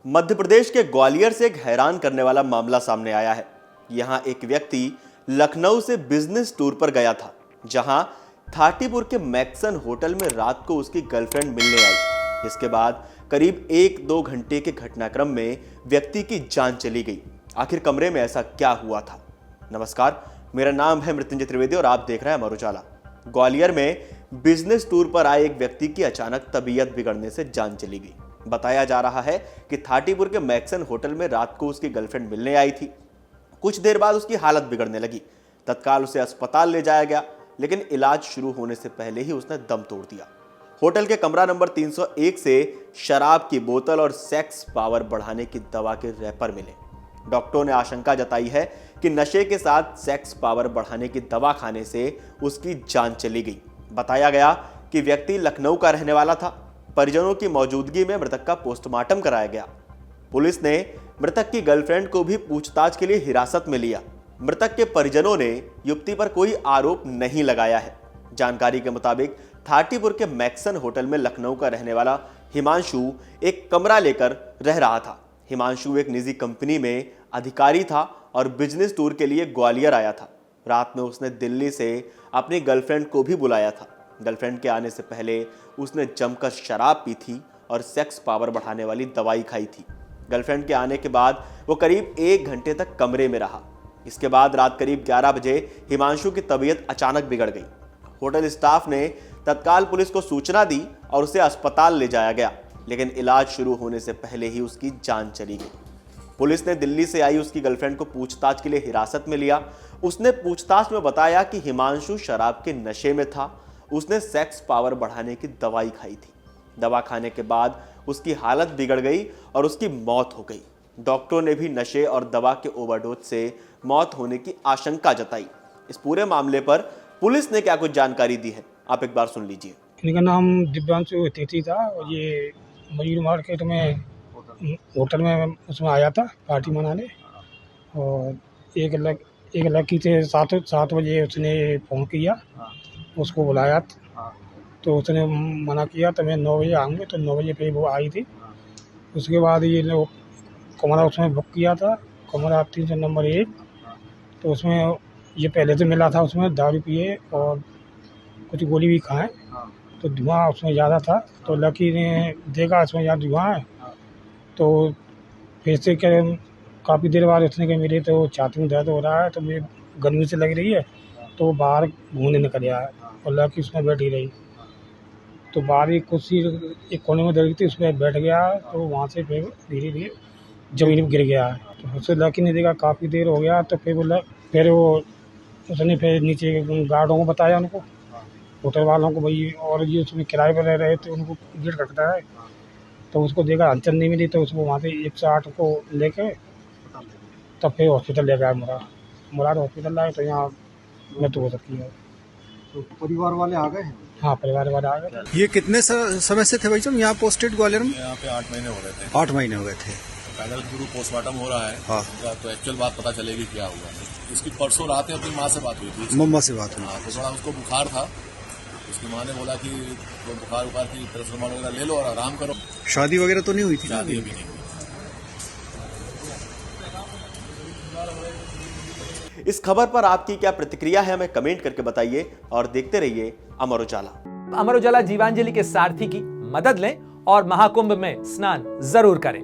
मध्य प्रदेश के ग्वालियर से एक हैरान करने वाला मामला सामने आया है। यहाँ एक व्यक्ति लखनऊ से बिजनेस टूर पर गया था, जहां थाटीपुर के मैक्सन होटल में रात को उसकी गर्लफ्रेंड मिलने आई। इसके बाद करीब 1-2 घंटे के घटनाक्रम में व्यक्ति की जान चली गई। आखिर कमरे में ऐसा क्या हुआ था? नमस्कार, मेरा नाम है मृत्युंजय त्रिवेदी और आप देख रहे हैं अमर उजाला। ग्वालियर में बिजनेस टूर पर आए एक व्यक्ति की अचानक तबीयत बिगड़ने से जान चली गई। बताया जा रहा है कि थाटीपुर के मैक्सन होटल में रात को उसकी गर्लफ्रेंड मिलने आई थी। कुछ देर बाद उसकी हालत बिगड़ने लगी। तत्काल उसे अस्पताल ले जाया गया, लेकिन इलाज शुरू होने से पहले ही उसने दम तोड़ दिया। होटल के कमरा नंबर 301 से शराब की बोतल और सेक्स पावर बढ़ाने की दवा के रैपर मिले। डॉक्टरों ने आशंका जताई है कि नशे के साथ सेक्स पावर बढ़ाने की दवा खाने से उसकी जान चली गई। बताया गया कि व्यक्ति लखनऊ का रहने वाला था। परिजनों की मौजूदगी में मृतक का पोस्टमार्टम कराया गया। पुलिस ने मृतक की गर्लफ्रेंड को भी पूछताछ के लिए हिरासत में लिया। मृतक के परिजनों ने युवती पर कोई आरोप नहीं लगाया है। जानकारी के मुताबिक थाटीपुर के मैक्सन होटल में लखनऊ का रहने वाला हिमांशु एक कमरा लेकर रह रहा था। हिमांशु एक निजी कंपनी में अधिकारी था और बिजनेस टूर के लिए ग्वालियर आया था। रात में उसने दिल्ली से अपनी गर्लफ्रेंड को भी बुलाया था। गर्लफ्रेंड के आने से पहले उसने जमकर शराब पी थी और सेक्स पावर बढ़ाने वाली दवाई खाई थी। गर्लफ्रेंड के आने के बाद वो करीब 1 घंटे तक कमरे में रहा। इसके बाद रात करीब 11 बजे हिमांशु की तबीयत अचानक बिगड़ गई। होटल स्टाफ ने तत्काल पुलिस को सूचना दी और उसे अस्पताल ले जाया गया, लेकिन इलाज शुरू होने से पहले ही उसकी जान चली गई। पुलिस ने दिल्ली से आई उसकी गर्लफ्रेंड को पूछताछ के लिए हिरासत में लिया। उसने पूछताछ में बताया कि हिमांशु शराब के नशे में था। उसने सेक्स पावर बढ़ाने की दवाई खाई थी। दवा खाने के बाद उसकी हालत बिगड़ गई और उसकी मौत हो गई। डॉक्टरों ने भी नशे और दवा के ओवरडोज से मौत होने की आशंका जताई। इस पूरे मामले पर पुलिस ने क्या कुछ जानकारी दी है, आप एक बार सुन लीजिए। इनका नाम दिव्यांशु तिथि था और ये मयूर मार्केट में होटल में उसमें आया था पार्टी मनाने। और एक लड़की से 7 बजे उसने फ़ोन किया, उसको बुलाया तो उसने मना किया तो मैं 9 बजे आऊँगी, तो 9 बजे पे वो आई थी। उसके बाद ये लोग कमरा उसमें बुक किया था, कमरा 300 नंबर 1। तो उसमें ये पहले से मिला था, उसमें दारू पिए और कुछ गोली भी खाएं, तो धुआं उसमें ज़्यादा था। तो लड़की ने देखा उसमें ज़्यादा धुआं है, तो फिर से क्या काफ़ी देर बाद उसने कहा मेरे तो छाती में दर्द हो रहा है, तो मुझे गर्मी से लग रही है, तो वो बाहर घूमने निकल गया है और लड़की उसमें बैठी रही। तो बाहर एक कुर्सी एक कोने में लगी थी, उसमें बैठ गया, तो वहाँ से फिर धीरे धीरे ज़मीन में गिर गया है। तो उससे लड़की ने देखा काफ़ी देर हो गया, तो फिर उसने फिर नीचे गार्डों को बताया, उनको होटल वालों को भाई, और ये उसमें किराए पर रह रहे थे, उनको गेट रखता है। तो उसको देखा हलचल नहीं मिली, तो उसको वहाँ से 108 को लेके तब फिर हॉस्पिटल ले गया मुराद हॉस्पिटल लाए, तो यहाँ मृत्यु हो सकती है। तो परिवार वाले आ गए हैं? हाँ, परिवार वाले आ गए। ये कितने समय से थे भाई साहब यहाँ पोस्टेड ग्वालियर में? यहाँ पे 8 महीने हो गए थे। 8 महीने हो गए थे। पैनल गुरु पोस्टमार्टम हो रहा है। हाँ। तो एक्चुअल बात पता चलेगी क्या हुआ। इसकी परसों रात में अपनी माँ से बात हुई थी। मम्मा से बात हुई। हाँ, तो थोड़ा उसको बुखार था। उसकी माँ ने बोला कि तो बुखार की पैरासिटामोल वगैरह ले लो और आराम करो। शादी वगैरह तो नहीं हुई थी? शादी अभी नहीं हुई। इस खबर पर आपकी क्या प्रतिक्रिया है, हमें कमेंट करके बताइए और देखते रहिए अमर उजाला। अमर उजाला जीवांजलि के सारथी की मदद लें और महाकुंभ में स्नान जरूर करें।